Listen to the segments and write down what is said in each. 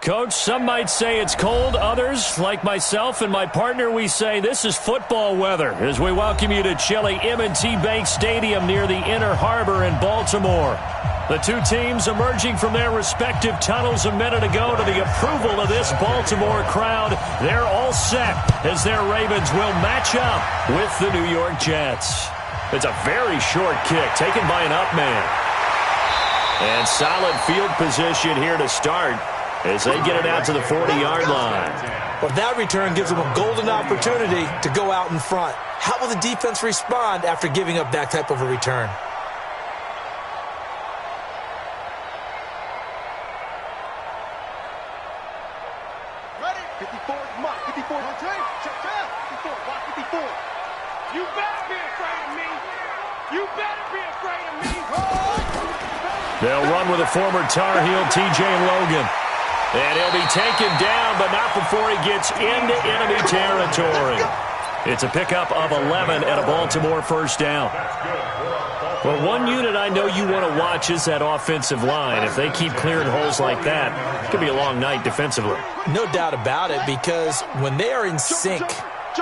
Coach, some might say it's cold. Others, like myself and my partner, we say this is football weather as we welcome you to chilly M&T Bank Stadium near the Inner Harbor in Baltimore. The two teams emerging from their respective tunnels a minute ago to the approval of this Baltimore crowd. They're all set as their Ravens will match up with the New York Jets. It's a very short kick taken by an up man. And solid field position here to start as they get it out to the 40-yard line. Well, that return gives them a golden opportunity to go out in front. How will the defense respond after giving up that type of a return? Ready? 54, come on, 54, check down. 54, block 54. You better be afraid of me. You better be afraid of me. They'll run with a former Tar Heel, T.J. Logan. And he'll be taken down, but not before he gets into enemy territory. It's a pickup of 11 and a Baltimore first down. Well, one unit I know you want to watch is that offensive line. If they keep clearing holes like that, it could be a long night defensively. No doubt about it, because when they are in sync,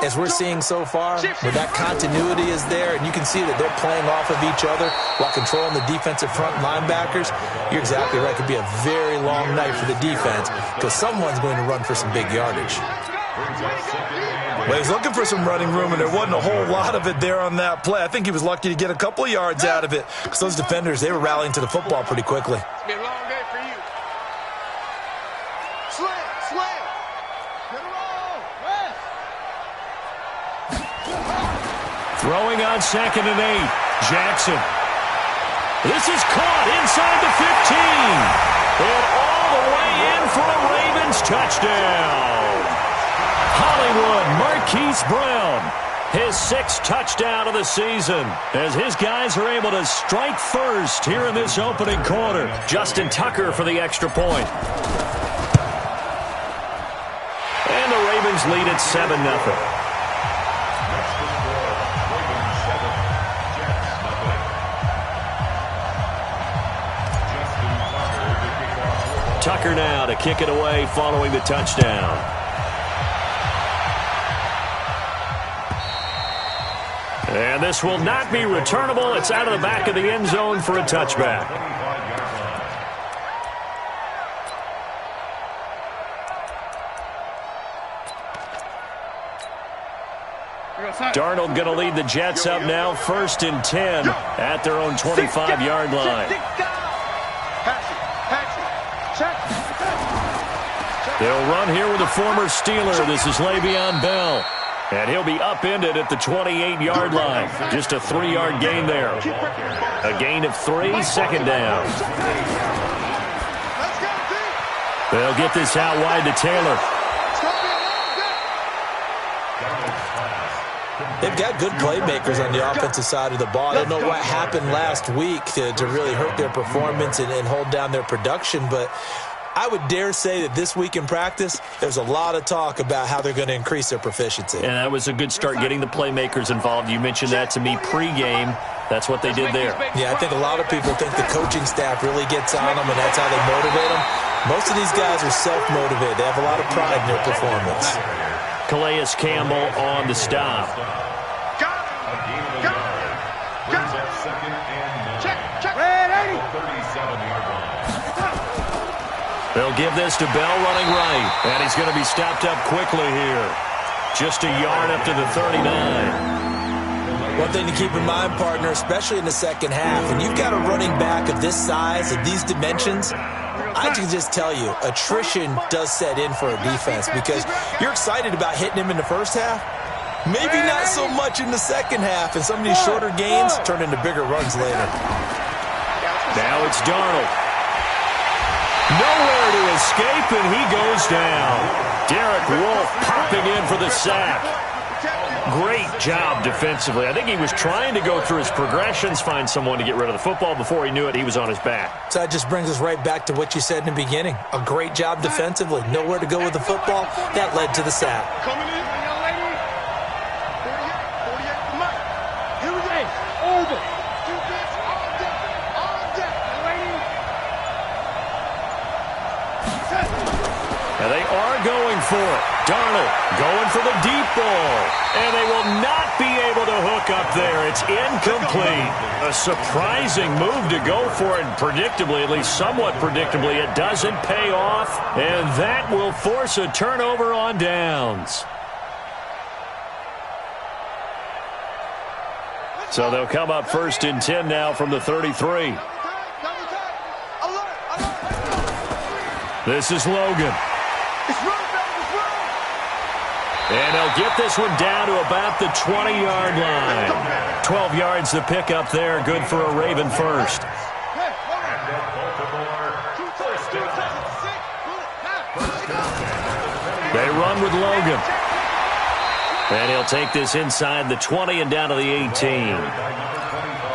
as we're seeing so far, where that continuity is there, and you can see that they're playing off of each other while controlling the defensive front linebackers, you're exactly right. It could be a very long night for the defense because someone's going to run for some big yardage. Well, he's looking for some running room, and there wasn't a whole lot of it there on that play. I think he was lucky to get a couple of yards out of it because those defenders, they were rallying to the football pretty quickly. It's been a long day for you. Slam, slam. Get it all. Rest. Throwing on 2nd and 8. Jackson. This is caught inside the 15. And all the way in for a Ravens touchdown. Hollywood Marquise Brown, his 6th touchdown of the season, as his guys are able to strike first here in this opening quarter. Justin Tucker for the extra point. And the Ravens lead at 7-0. Tucker now to kick it away following the touchdown. And this will not be returnable. It's out of the back of the end zone for a touchback. Darnold going to lead the Jets up now, 1st and 10 at their own 25-yard line. They'll run here with a former Steeler. This is Le'Veon Bell. And he'll be upended at the 28-yard line. Just a 3-yard gain there. A gain of 3, 2nd down. They'll get this out wide to Taylor. They've got good playmakers on the offensive side of the ball. I don't know what happened last week to really hurt their performance and hold down their production, but I would dare say that this week in practice, there's a lot of talk about how they're going to increase their proficiency. And that was a good start getting the playmakers involved. You mentioned that to me pregame. That's what they did there. Yeah, I think a lot of people think the coaching staff really gets on them, and that's how they motivate them. Most of these guys are self-motivated. They have a lot of pride in their performance. Calais Campbell on the stop. They'll give this to Bell running right. And he's going to be stopped up quickly here. Just a yard up to the 39. One thing to keep in mind, partner, especially in the second half, when you've got a running back of this size, of these dimensions, I can just tell you, attrition does set in for a defense because you're excited about hitting him in the first half. Maybe not so much in the second half, and some of these shorter gains turn into bigger runs later. Now it's Darnold. Nowhere to escape, and he goes down. Derek Wolfe popping in for the sack. Great job defensively. I think he was trying to go through his progressions, find someone to get rid of the football. Before he knew it, he was on his back. So that just brings us right back to what you said in the beginning. A great job defensively. Nowhere to go with the football. That led to the sack. Coming in, young lady. 48, come on. Here we go. Over. Defense on deck. On deck, young lady. for it. Darnold going for the deep ball. And they will not be able to hook up there. It's incomplete. A surprising move to go for it. And predictably, at least somewhat predictably, it doesn't pay off. And that will force a turnover on downs. So they'll come up 1st and 10 now from the 33. This is Logan. And they'll get this one down to about the 20-yard line. 12 yards to pick up there. Good for a Raven first. They run with Logan. And he'll take this inside the 20 and down to the 18.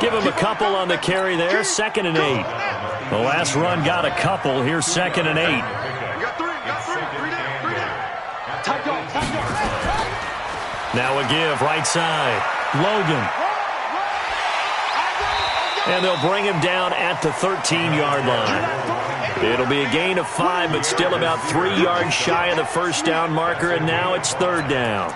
Give him a couple on the carry there. 2nd and 8. The last run got a couple. Here's 2nd and 8. Now a give right side. Logan. And they'll bring him down at the 13-yard line. It'll be a gain of 5, but still about 3 yards shy of the first down marker, and now it's 3rd down.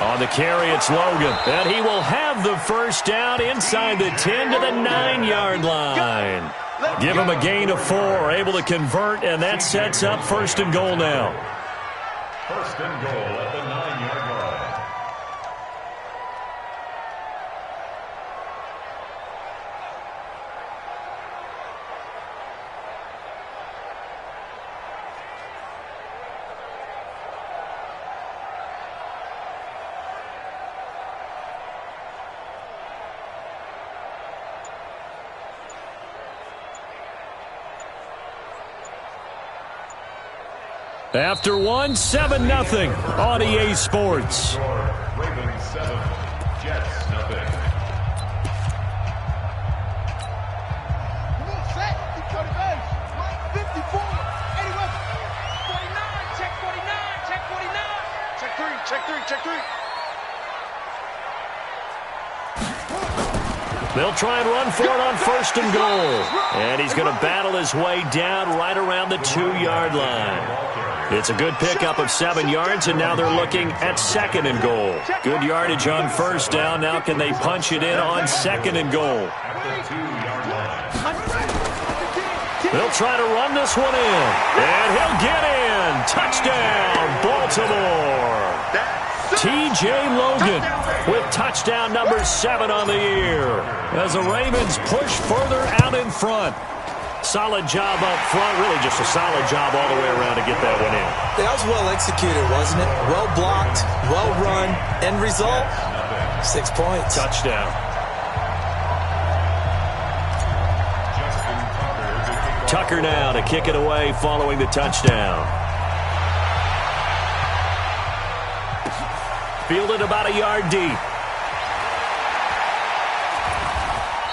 On the carry, it's Logan. And he will have the first down inside the 10 to the 9-yard line. Give him a gain of 4, able to convert, and that sets up 1st and goal now. 1st and goal at the 9-yard line. After one, 7-0 on EA Sports. Ravens 7, Jets 0. Check 3. They'll try and run for it on 1st and goal. And he's going to battle his way down right around the 2-yard line. It's a good pickup of 7 yards, and now they're looking at 2nd and goal. Good yardage on 1st down. Now can they punch it in on 2nd and goal? They'll try to run this one in. And he'll get in. Touchdown, Baltimore. T.J. Logan with touchdown number 7 on the year as the Ravens push further out in front. Solid job up front, really just a solid job all the way around to get that one in. That was well executed, wasn't it? Well blocked, well run. End result, 6 points. Touchdown. Tucker now to kick it away following the touchdown. Fielded about a yard deep.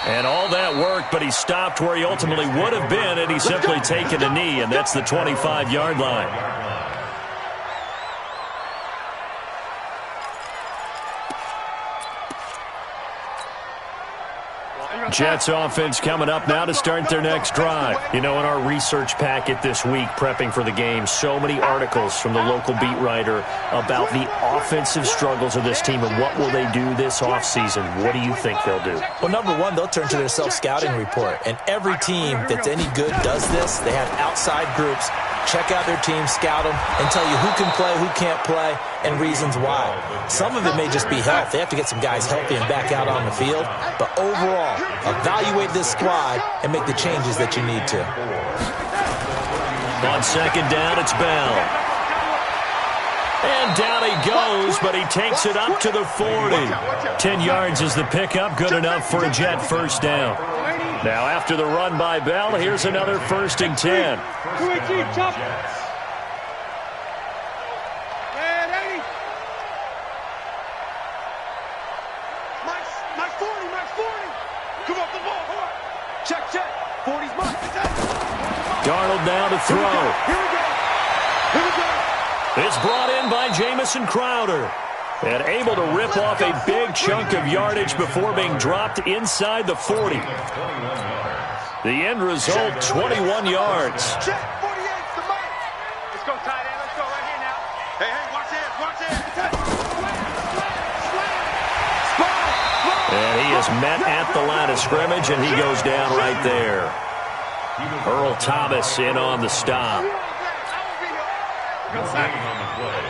And all that worked, but he stopped where he ultimately would have been, and he's simply taken a knee, and that's the 25-yard line. Jets offense coming up now to start their next drive. You know, in our research packet this week, prepping for the game, so many articles from the local beat writer about the offensive struggles of this team and what will they do this offseason. What do you think they'll do? Well, number one, they'll turn to their self-scouting report. And every team that's any good does this. They have outside groups. Check out their team, scout them, and tell you who can play, who can't play, and reasons why. Some of it may just be health. They have to get some guys healthy and back out on the field. But overall, evaluate this squad and make the changes that you need to. On 2nd down, it's Bell. And down he goes, but he takes it up to the 40. 10 yards is the pickup, good enough for a Jet first down. Now after the run by Bell, here's another 1st and 10. Darnold now to throw. Here we go. It's brought in by Jamison Crowder. And able to rip off a big chunk of yardage before being dropped inside the 40. The end result, 21 yards. Check, 48's the mark. Let's go, tight end. Let's go right here now. Hey, watch it, watch it. And he is met at the line of scrimmage, and he goes down right there. Earl Thomas in on the stop. Go sack. On the play.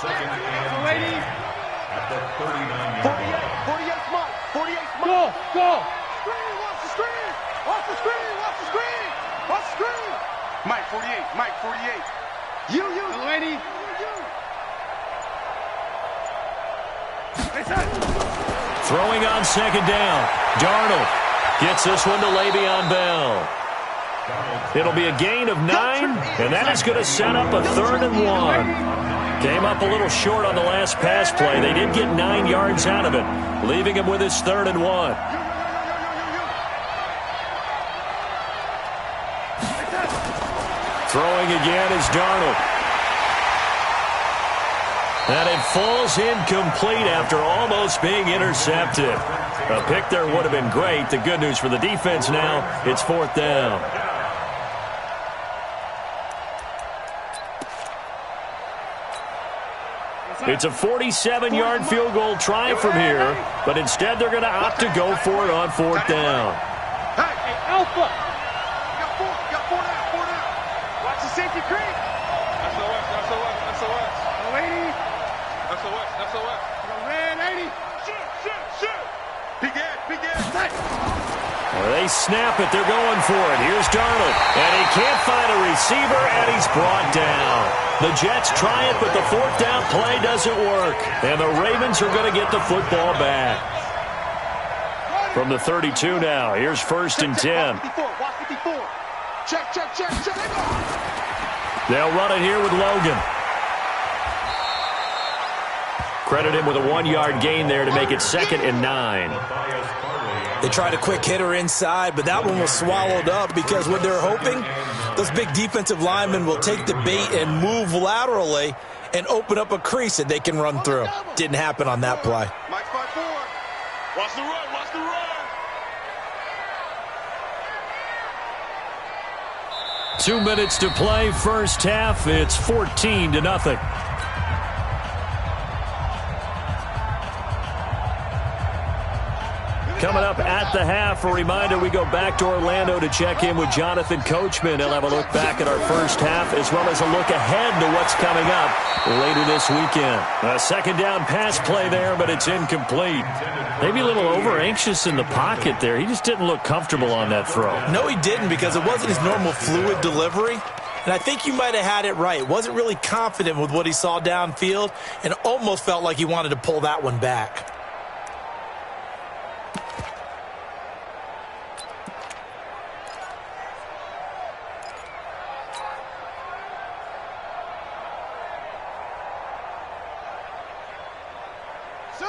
Second and 10 at the 39-yard line. 48's mark. 48's mark. Go. Screen, watch the screen. Watch the screen, watch the screen. Watch the screen. Mike 48. You. Lady. Throwing on second down. Darnold gets this one to Le'Veon Bell. It'll be a gain of 9, and that is going to set up a 3rd and 1. Came up a little short on the last pass play. They did get 9 yards out of it, leaving him with his 3rd and 1. Throwing again is Darnold. And it falls incomplete after almost being intercepted. A pick there would have been great. The good news for the defense now, it's 4th down. It's a 47-yard field goal try from here, but instead they're going to opt to go for it on 4th down. Hey, Alpha. You got 4 now. Watch the safety creep. SOS. Lady. SOS. Red 80. Shoot. Big Ed. They snap it. They're going for it. Here's Darnold. And he can't find a receiver, and he's brought down. The Jets try it, but the 4th down play doesn't work. And the Ravens are going to get the football back. From the 32 now. Here's 1st and 10. Watch 54. Check. They'll run it here with Logan. Credit him with a 1-yard gain there to make it 2nd and 9. They tried a quick hitter inside, but that one was swallowed up because what they're hoping, those big defensive linemen will take the bait and move laterally and open up a crease that they can run through. Didn't happen on that play. Mike 5-4. Watch the run. 2 minutes to play, first half. It's 14-0. Coming up at the half, a reminder, we go back to Orlando to check in with Jonathan Coachman. He'll have a look back at our first half as well as a look ahead to what's coming up later this weekend. A 2nd down pass play there, but it's incomplete. Maybe a little over-anxious in the pocket there. He just didn't look comfortable on that throw. No, he didn't, because it wasn't his normal fluid delivery. And I think you might have had it right. Wasn't really confident with what he saw downfield and almost felt like he wanted to pull that one back.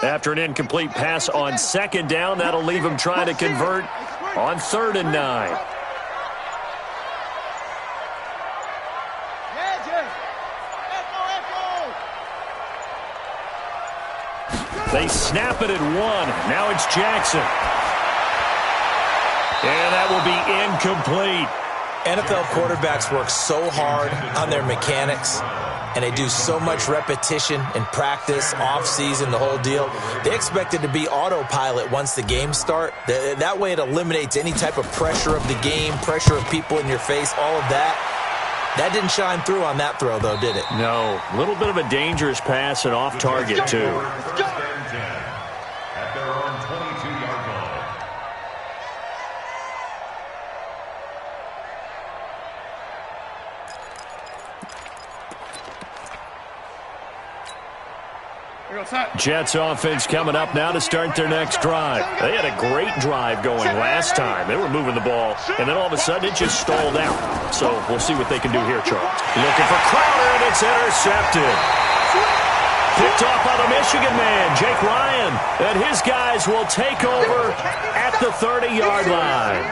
After an incomplete pass on 2nd down, that'll leave him trying to convert on 3rd and 9. They snap it at 1. Now it's Jackson. And that will be incomplete. NFL quarterbacks work so hard on their mechanics, and they do so much repetition and practice, off-season, the whole deal. They expect it to be autopilot once the games start. That way it eliminates any type of pressure of the game, pressure of people in your face, all of that. That didn't shine through on that throw, though, did it? No. A little bit of a dangerous pass and off target, too. At their own 22-yard line. Jets offense coming up now to start their next drive. They had a great drive going last time. They were moving the ball, and then all of a sudden it just stalled out. So we'll see what they can do here, Charles. Looking for Crowder, and it's intercepted. Picked off by the Michigan man, Jake Ryan. And his guys will take over at the 30-yard line.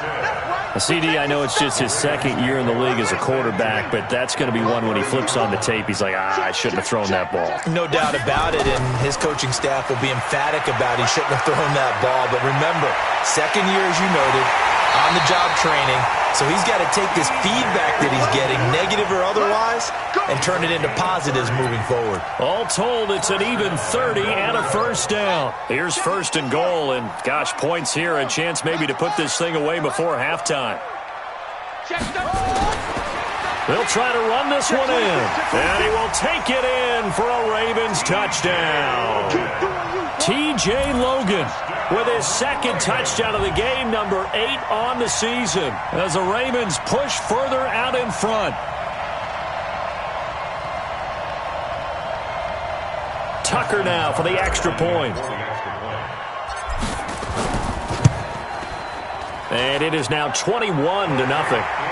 CD, I know it's just his second year in the league as a quarterback, but that's going to be one when he flips on the tape. He's like, I shouldn't have thrown that ball. No doubt about it, and his coaching staff will be emphatic about he shouldn't have thrown that ball. But remember, second year, as you noted, on-the-job training, so he's got to take this feedback that he's getting, negative or otherwise, and turn it into positives moving forward. All told, it's an even 30 and a first down. Here's first and goal, and gosh, points here, a chance maybe to put this thing away before halftime. They'll try to run this one in, and he will take it in for a Ravens touchdown. T.J. Logan with his second touchdown of the game, number 8 on the season, as the Ravens push further out in front. Tucker now for the extra point. And it is now 21-0.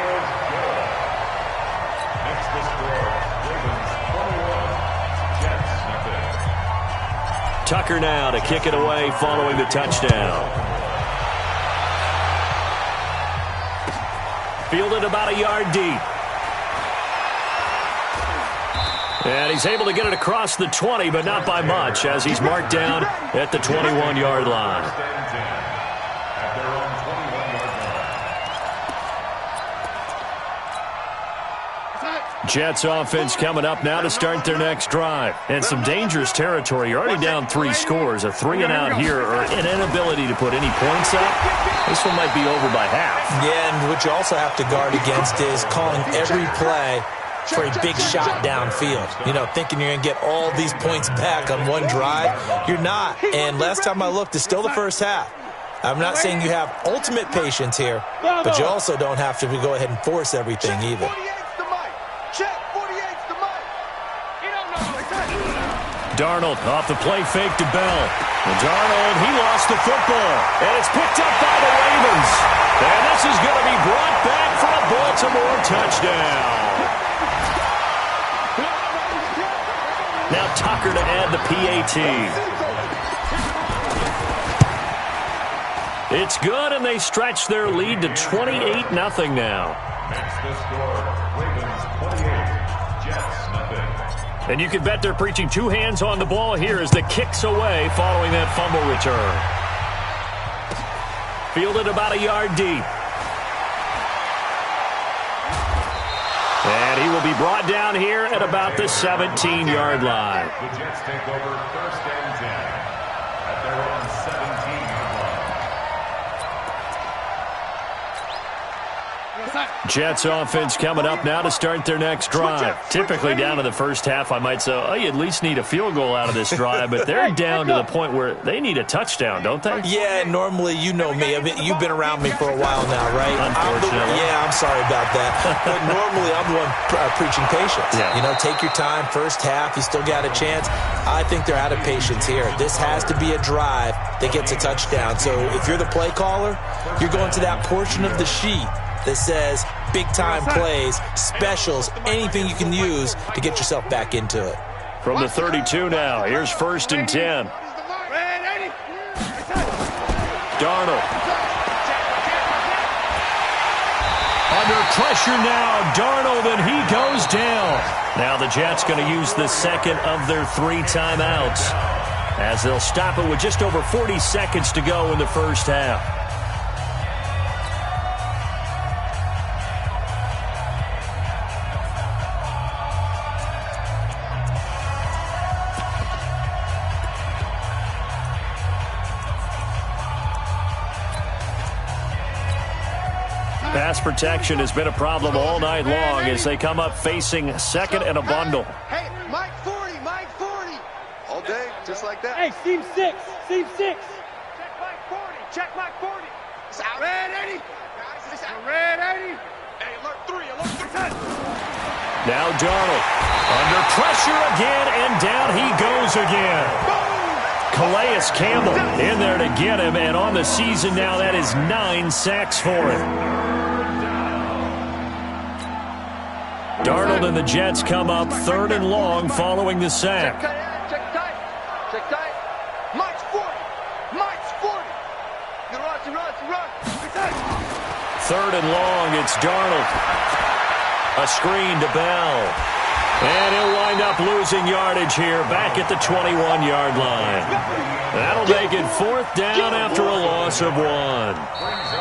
Tucker now to kick it away following the touchdown. Fielded about a yard deep. And he's able to get it across the 20, but not by much, as he's marked down at the 21-yard line. Jets offense coming up now to start their next drive. And some dangerous territory. You're already down 3 scores. A 3-and-out here, or an inability to put any points up. This one might be over by half. Yeah, and what you also have to guard against is calling every play for a big shot downfield. You know, thinking you're going to get all these points back on one drive. You're not. And last time I looked, it's still the first half. I'm not saying you have ultimate patience here, but you also don't have to go ahead and force everything either. Darnold off the play fake to Bell. And Darnold, he lost the football. And it's picked up by the Ravens. And this is going to be brought back for a Baltimore touchdown. Now Tucker to add the PAT. It's good, and they stretch their lead to 28-0 now. That's the score. Ravens 28, Jets nothing. And you can bet they're preaching 2 hands on the ball here as the kick's away following that fumble return. Fielded about a yard deep. And he will be brought down here at about the 17-yard line. The Jets take over first and 10 at their own 17-yard line. Jets offense coming up now to start their next drive. Typically down to the first half, I might say, oh, you at least need a field goal out of this drive, but they're down to the point where they need a touchdown, don't they? Yeah, normally, you know me. I mean, you've been around me for a while now, right? Unfortunately. I'm sorry about that. But normally, I'm the one preaching patience. Yeah. You know, take your time. First half, you still got a chance. I think they're out of patience here. This has to be a drive that gets a touchdown. So if you're the play caller, you're going to that portion of the sheet that says big-time plays, specials, anything you can use to get yourself back into it. From the 32 now, here's first and 10. Darnold. Under pressure now, Darnold, and he goes down. Now the Jets going to use the second of their 3 timeouts as they'll stop it with just over 40 seconds to go in the first half. Pass protection has been a problem all night long as they come up facing second and a bundle. Hey, Mike 40, Mike 40. All day, just like that. Hey, seam 6, seam 6. Check Mike 40, check Mike 40. It's out. Red 80. It's out. Red 80. Hey, alert 3, alert 3. Now Darnold under pressure again, and down he goes again. Calais Campbell in there to get him, and on the season now that is 9 sacks for him. Darnold and the Jets come up 3rd and long following the sack. Check tight. Check tight. Mike's 40. Mike's 40. You run. 3rd 3rd and long. It's Darnold. A screen to Bell. And he'll wind up losing yardage here back at the 21-yard line. That'll make it 4th down after a loss of 1.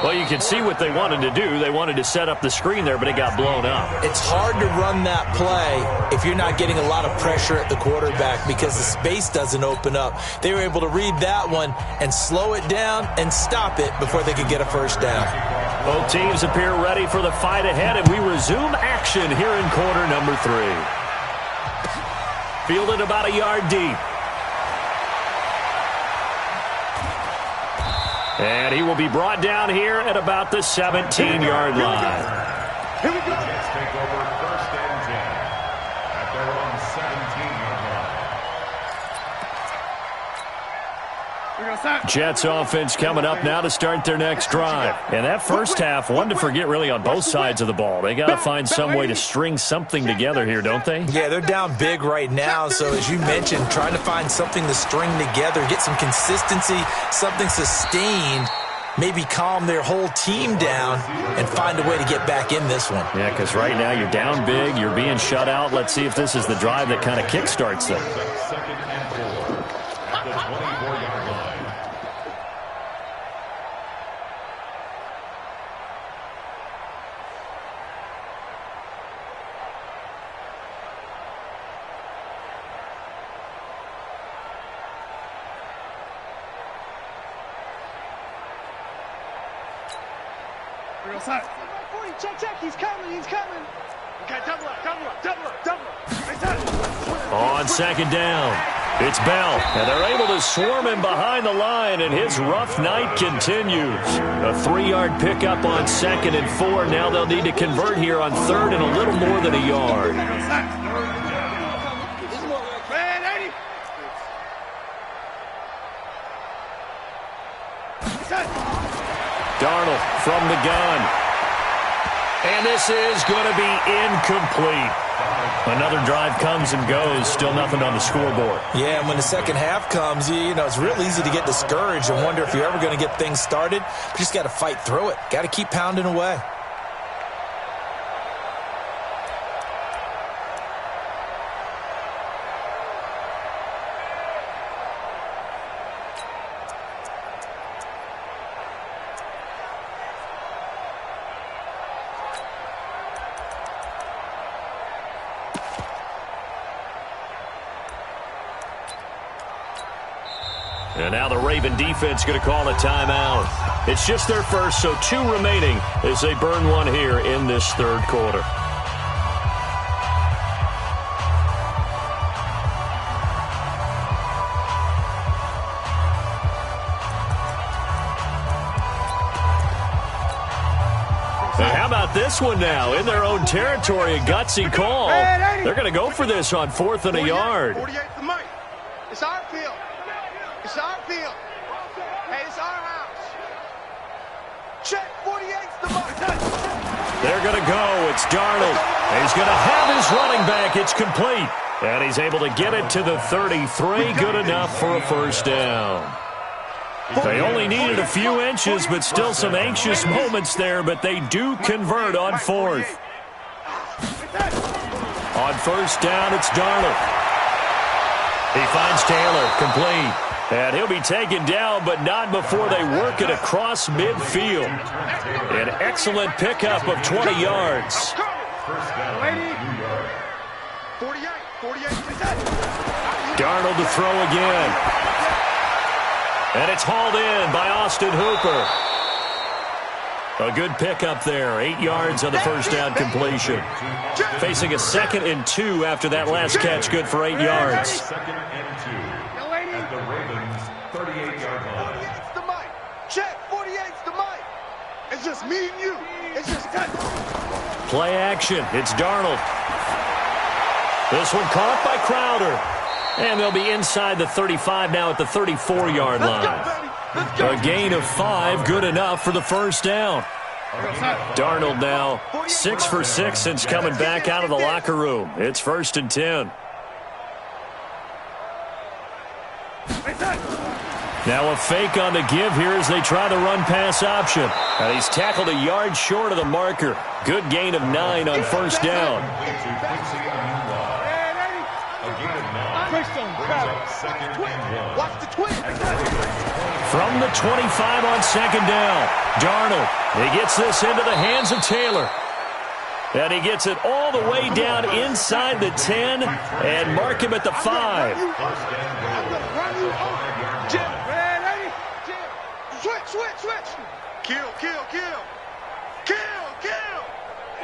Well, you can see what they wanted to do. They wanted to set up the screen there, but it got blown up. It's hard to run that play if you're not getting a lot of pressure at the quarterback because the space doesn't open up. They were able to read that one and slow it down and stop it before they could get a first down. Both teams appear ready for the fight ahead, and we resume action here in quarter number 3. Fielded about a yard deep. And he will be brought down here at about the 17-yard line. Here we go. Jets take over 1st and 10 at their own 17-yard line. Jets offense coming up now to start their next drive. And that first half, one to forget really on both sides of the ball. They got to find some way to string something together here, don't they? Yeah, they're down big right now. So as you mentioned, trying to find something to string together, get some consistency, something sustained, maybe calm their whole team down and find a way to get back in this one. Yeah, because right now you're down big, you're being shut out. Let's see if this is the drive that kind of kickstarts them. 2nd and 4 at the 24-yard line. Check, he's coming. Okay, double up. On 2nd down, it's Bell. And they're able to swarm him behind the line, and his rough night continues. A 3-yard pickup on 2nd and 4. Now they'll need to convert here on 3rd and a little more than a yard. Darnold from the gun. And this is going to be incomplete. Another drive comes and goes. Still nothing on the scoreboard. Yeah, and when the second half comes, you know, it's real easy to get discouraged and wonder if you're ever going to get things started. But you just got to fight through it. Got to keep pounding away. And now the Raven defense going to call a timeout. It's just their first, so 2 remaining as they burn one here in this 3rd quarter. And how about this one now? In their own territory, a gutsy call. They're going to go for this on 4th and a yard. 48's the mic. It's our field. It's our field. Hey, it's our house. Check, 48's the mic. They're going to go. It's Darnold. He's going to have his running back. It's complete. And he's able to get it to the 33. Good enough for a first down. They only needed a few inches, but still some anxious moments there, but they do convert on 4th. On 1st down, it's Darnold. He finds Taylor, complete. And he'll be taken down, but not before they work it across midfield. An excellent pickup of 20 yards. Darnold to throw again. And it's hauled in by Austin Hooper. A good pickup there. 8 yards on the first down completion. Facing a 2nd and 2 after that last catch. Good for 8 yards. 2nd and 2 at the Ravens' 38-yard line. 48's the mic. Check, 48's the mic. It's just me and you. It's just that. Play action. It's Darnold. This one caught by Crowder. And they'll be inside the 35 now at the 34-yard line. A gain of 5, good enough for the first down. Darnold now 6 for 6 since coming back out of the locker room. It's 1st and 10. Now a fake on the give here as they try the run-pass option. And he's tackled a yard short of the marker. Good gain of 9 on first down. Watch the twin. From the 25 on second down, Darnold. He gets this into the hands of Taylor. And he gets it all the way down inside the 10 and mark him at the 5. Switch. Kill.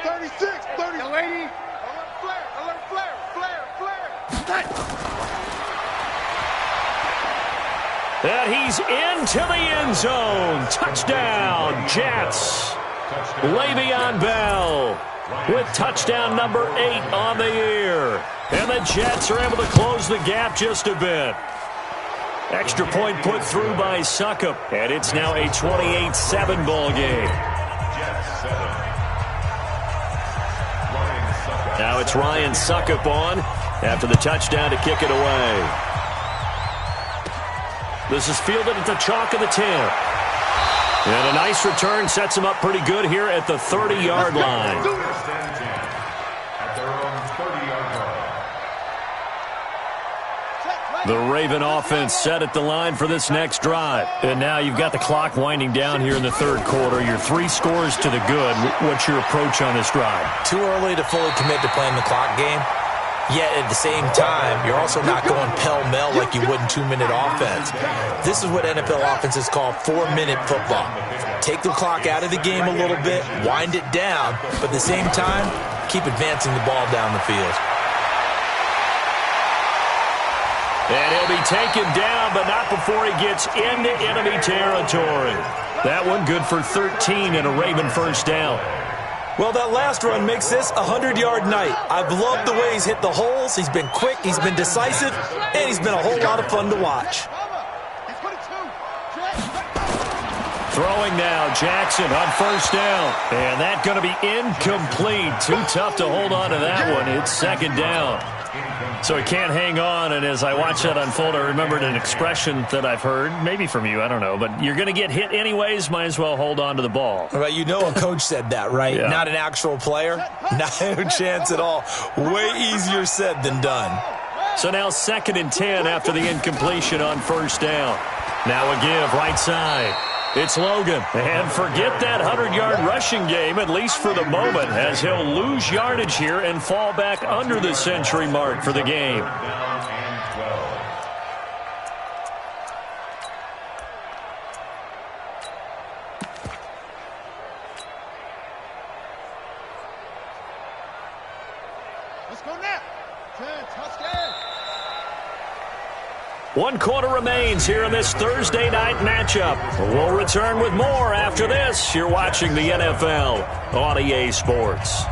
36, 30. The lady. Alert flare. And he's into the end zone. Touchdown, Jets. Le'Veon Bell with touchdown number 8 on the year. And the Jets are able to close the gap just a bit. Extra point put through by Suckup, and it's now a 28-7 ball game. Now it's Ryan Suckup on after the touchdown to kick it away. This is fielded at the chalk of the 10. And a nice return sets him up pretty good here at the 30-yard line. The Raven offense set at the line for this next drive. And now you've got the clock winding down here in the third quarter. You're 3 scores to the good. What's your approach on this drive? Too early to fully commit to playing the clock game. Yet at the same time, you're also not going pell-mell like you would in 2-minute offense. This is what NFL offenses call 4-minute football. Take the clock out of the game a little bit, wind it down, but at the same time, keep advancing the ball down the field. And he'll be taken down, but not before he gets into enemy territory. That one good for 13 and a Raven first down. Well, that last run makes this a 100-yard night. I've loved the way he's hit the holes. He's been quick, he's been decisive, and he's been a whole lot of fun to watch. Throwing now, Jackson on first down. And that's going to be incomplete. Too tough to hold on to that one. It's second down. So he can't hang on, and as I watch that unfold, I remembered an expression that I've heard, maybe from you, I don't know, but you're going to get hit anyways, might as well hold on to the ball. Right, you know a coach said that, right? Yeah. Not an actual player? No chance at all. Way easier said than done. So now 2nd and 10 after the incompletion on first down. Now a give, right side. It's Logan. And forget that 100-yard rushing game, at least for the moment, as he'll lose yardage here and fall back under the century mark for the game. Let's go now. 10, touchdown. 1 quarter remains here in this Thursday night matchup. We'll return with more after this. You're watching the NFL on EA Sports.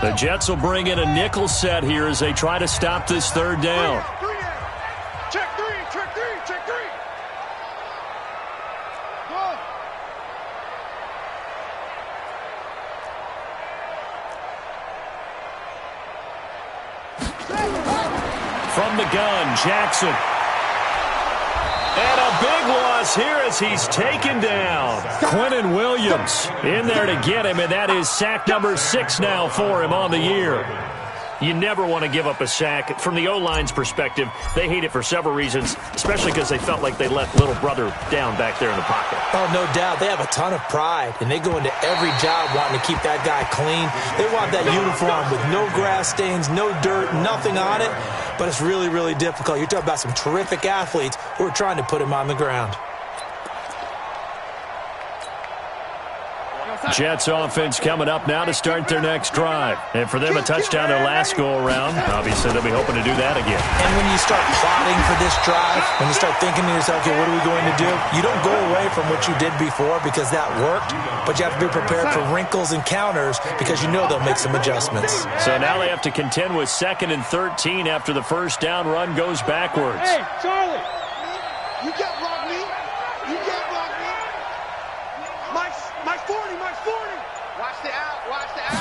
The Jets will bring in a nickel set here as they try to stop this third down. Check three. Go. From the gun, Jackson. And a big loss here as he's taken down. Quinnen Williams in there to get him, and that is sack number 6 now for him on the year. You never want to give up a sack. From the O-line's perspective, they hate it for several reasons, especially because they felt like they let little brother down back there in the pocket. Oh, no doubt. They have a ton of pride, and they go into every job wanting to keep that guy clean. They want that uniform with no grass stains, no dirt, nothing on it. But it's really, really difficult. You're talking about some terrific athletes who are trying to put him on the ground. Jets offense coming up now to start their next drive. And for them, a touchdown their last go-around. Obviously, they'll be hoping to do that again. And when you start plotting for this drive, when you start thinking to yourself, okay, what are we going to do? You don't go away from what you did before because that worked, but you have to be prepared for wrinkles and counters because you know they'll make some adjustments. So now they have to contend with 2nd and 13 after the first down run goes backwards. Hey, Charlie, you got block me. You can't block me. My 40, my 40. Watch the out, watch the out.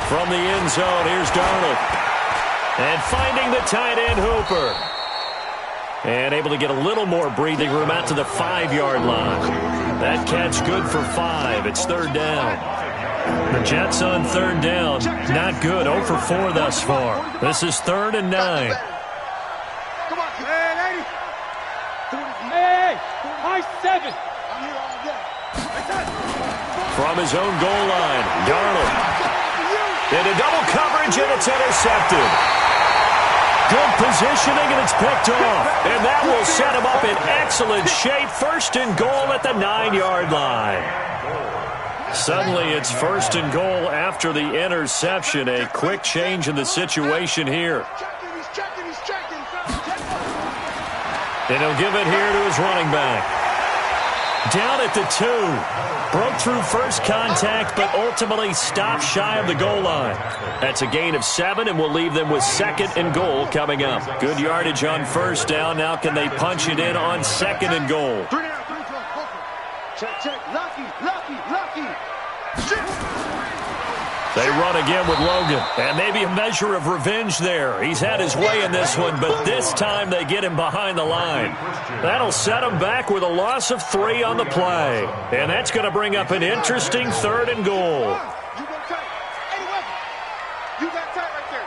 From the end zone, here's Darnold. And finding the tight end Hooper. And able to get a little more breathing room out to the 5-yard line. That catch good for 5. It's third down. The Jets on third down. Not good. 0 for 4 thus far. This is 3rd and 9. Come on, hey, 80. Hey, high 7. I'm here all day. From his own goal line, Darnold. Into double coverage, and it's intercepted. Good positioning, and it's picked off. And that will set him up in excellent shape. 1st and goal at the 9-yard line. Suddenly, it's 1st and goal after the interception. A quick change in the situation here. He's checking. And he'll give it here to his running back. Down at the 2. Broke through first contact, but ultimately stopped shy of the goal line. That's a gain of 7, and we'll leave them with 2nd and goal coming up. Good yardage on 1st down. Now can they punch it in on 2nd and goal? 3 down, 3 down. Check. Lucky. They run again with Logan. And maybe a measure of revenge there. He's had his way in this one, but this time they get him behind the line. That'll set him back with a loss of 3 on the play. And that's going to bring up an interesting 3rd and goal. You go tight. Anyway, you got tight right there.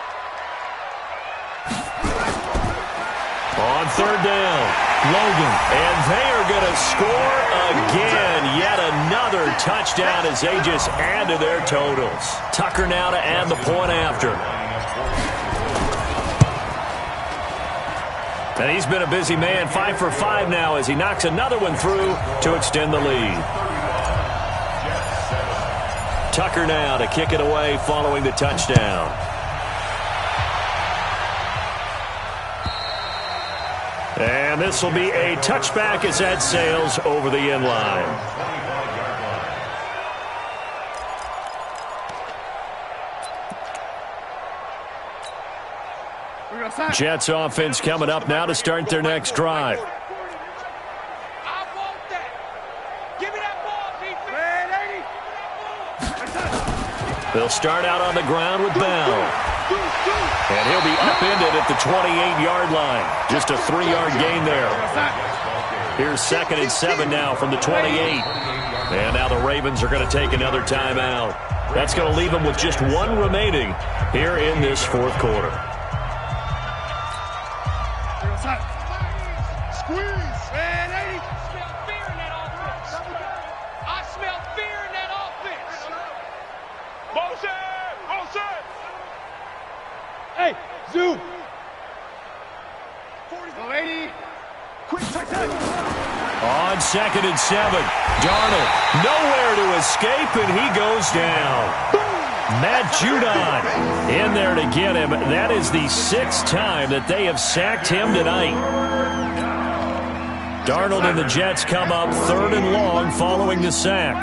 On 3rd down, Logan. And they are going to score again. Yet another touchdown as they just add to their totals. Tucker now to add the point after. And he's been a busy man. 5 for 5 now as he knocks another one through to extend the lead. Tucker now to kick it away following the touchdown. And this will be a touchback as that sails over the end line. Jets offense coming up now to start their next drive. I want that. Give me that ball, defense. They'll start out on the ground with Bell. And he'll be upended at the 28-yard line. Just a 3-yard gain there. Here's 2nd and 7 now from the 28. And now the Ravens are going to take another timeout. That's going to leave them with just 1 remaining here in this 4th quarter. Squeeze. Man, 80. I smell fear in that offense. I smell fear in that offense. Motion. Hey, zoom. 40. 80. Quick touchdown. On 2nd and 7, Darnold nowhere to escape, and he goes down. Matt Judon in there to get him. That is the 6th time that they have sacked him tonight. Darnold and the Jets come up 3rd and long following the sack.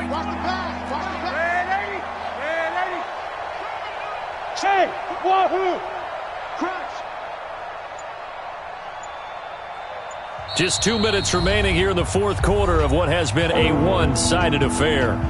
Hey, wahoo! Just 2 minutes remaining here in the 4th quarter of what has been a one-sided affair.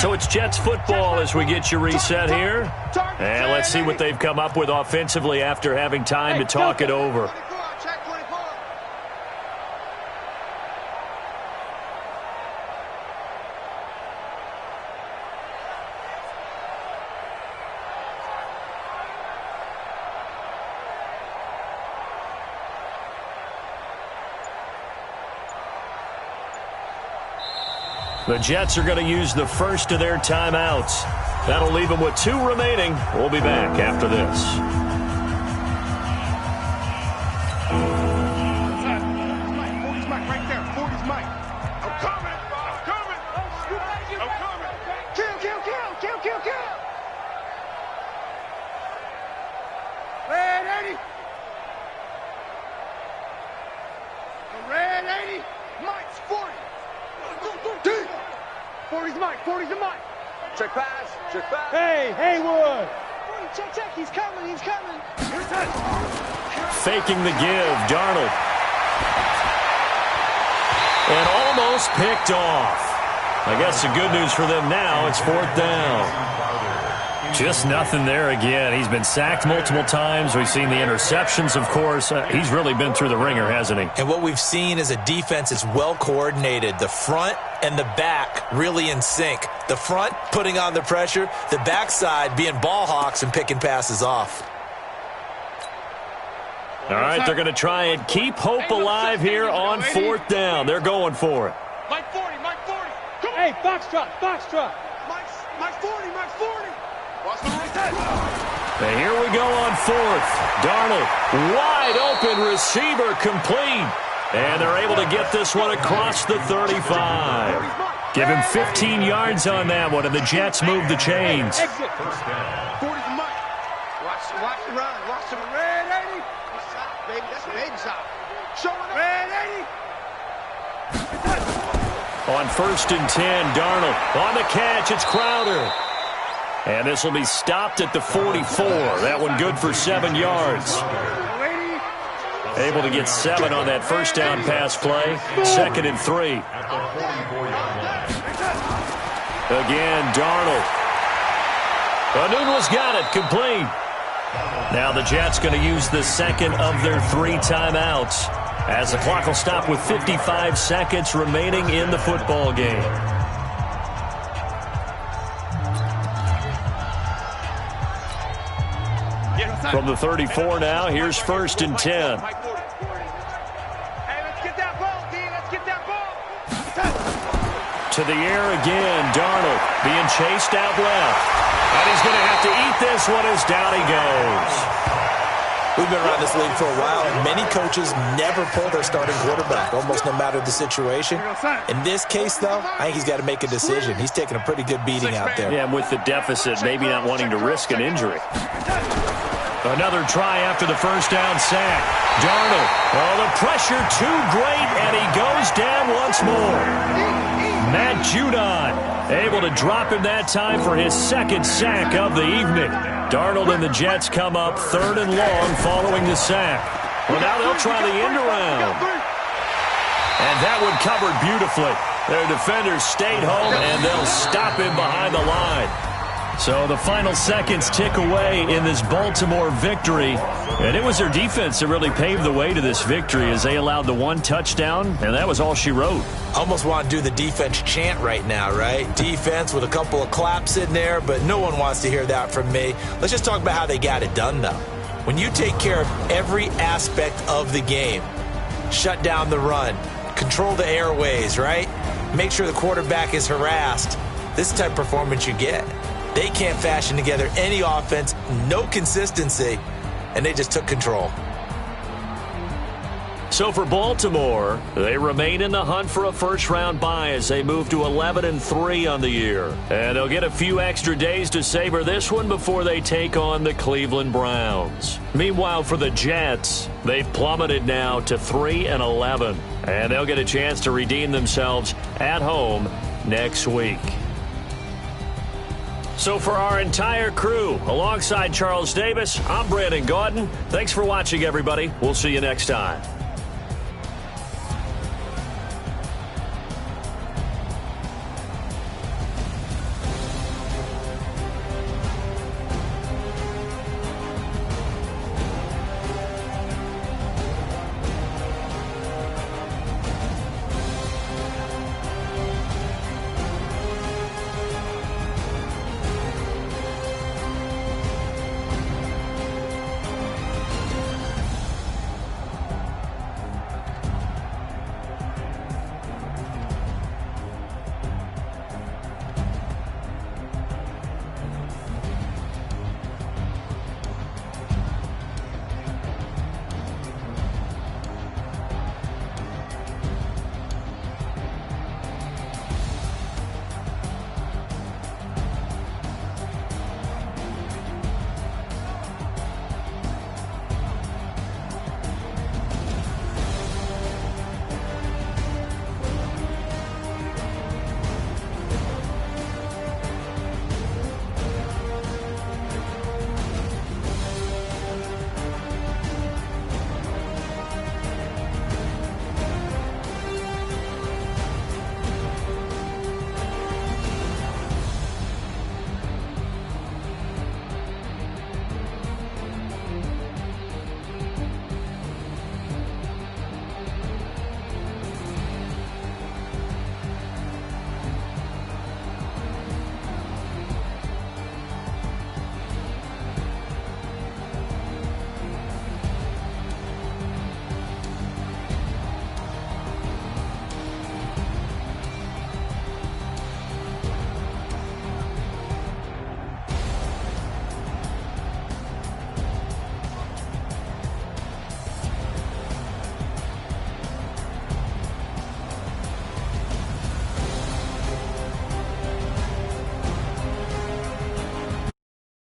So it's Jets football as we get you reset here. And let's see what they've come up with offensively after having time to talk it over. The Jets are going to use the first of their timeouts. That'll leave them with 2 remaining. We'll be back after this. 40's Mike right there. 40's Mike. I'm coming. Kill. Red 80. The red 80. Mike's 40. 40's Mike. 40's the Mike. Check pass. Check pass. Hey, Haywood. Check. He's coming. Faking the give, Darnold. And almost picked off. I guess the good news for them now, it's 4th down. Just nothing there again. He's been sacked multiple times. We've seen the interceptions, of course. He's really been through the ringer, hasn't he? And what we've seen is a defense that's well coordinated. The front and the back really in sync. The front putting on the pressure, the backside being ball hawks and picking passes off. All right, they're going to try and keep hope alive here on 4th down. They're going for it. Mike 40. Hey, Foxtrot. Mike 40. And here we go on 4th. Darnold, wide open receiver, complete. And they're able to get this one across the 35. Give him 15 yards on that one, and the Jets move the chains. 40's Mike. Watch the run. Watch the red 80. Baby, that's a baby shot. Showing up. Red 80. On 1st and 10, Darnold on the catch. It's Crowder. And this will be stopped at the 44. That one good for 7 yards. Able to get 7 on that first down pass play. 2nd and 3. Again, Darnold. Anunwa's got it, complete. Now the Jets going to use the second of their 3 timeouts, as the clock will stop with 55 seconds remaining in the football game. From the 34 now, here's 1st and 10. Hey, let's get that ball, D. Let's get that ball. To the air again, Darnold being chased out left. And he's going to have to eat this one as down he goes. We've been around this league for a while, and many coaches never pull their starting quarterback, almost no matter the situation. In this case, though, I think he's got to make a decision. He's taking a pretty good beating out there. Yeah, and with the deficit, maybe not wanting to risk an injury. Another try after the first down sack. Darnold, oh, the pressure too great, and he goes down once more. Matt Judon able to drop him that time for his 2nd sack of the evening. Darnold and the Jets come up 3rd and long following the sack. Well, now they'll try the end around. And that one covered beautifully. Their defenders stayed home, and they'll stop him behind the line. So the final seconds tick away in this Baltimore victory. And it was their defense that really paved the way to this victory as they allowed the 1 touchdown, and that was all she wrote. Almost want to do the defense chant right now, right? Defense with a couple of claps in there, but no one wants to hear that from me. Let's just talk about how they got it done, though. When you take care of every aspect of the game, shut down the run, control the airways, right? Make sure the quarterback is harassed. This is the type of performance you get. They can't fashion together any offense, no consistency, and they just took control. So for Baltimore, they remain in the hunt for a first-round bye as they move to 11-3 on the year. And they'll get a few extra days to savor this one before they take on the Cleveland Browns. Meanwhile, for the Jets, they've plummeted now to 3-11. And they'll get a chance to redeem themselves at home next week. So for our entire crew, alongside Charles Davis, I'm Brandon Gaudin. Thanks for watching, everybody. We'll see you next time.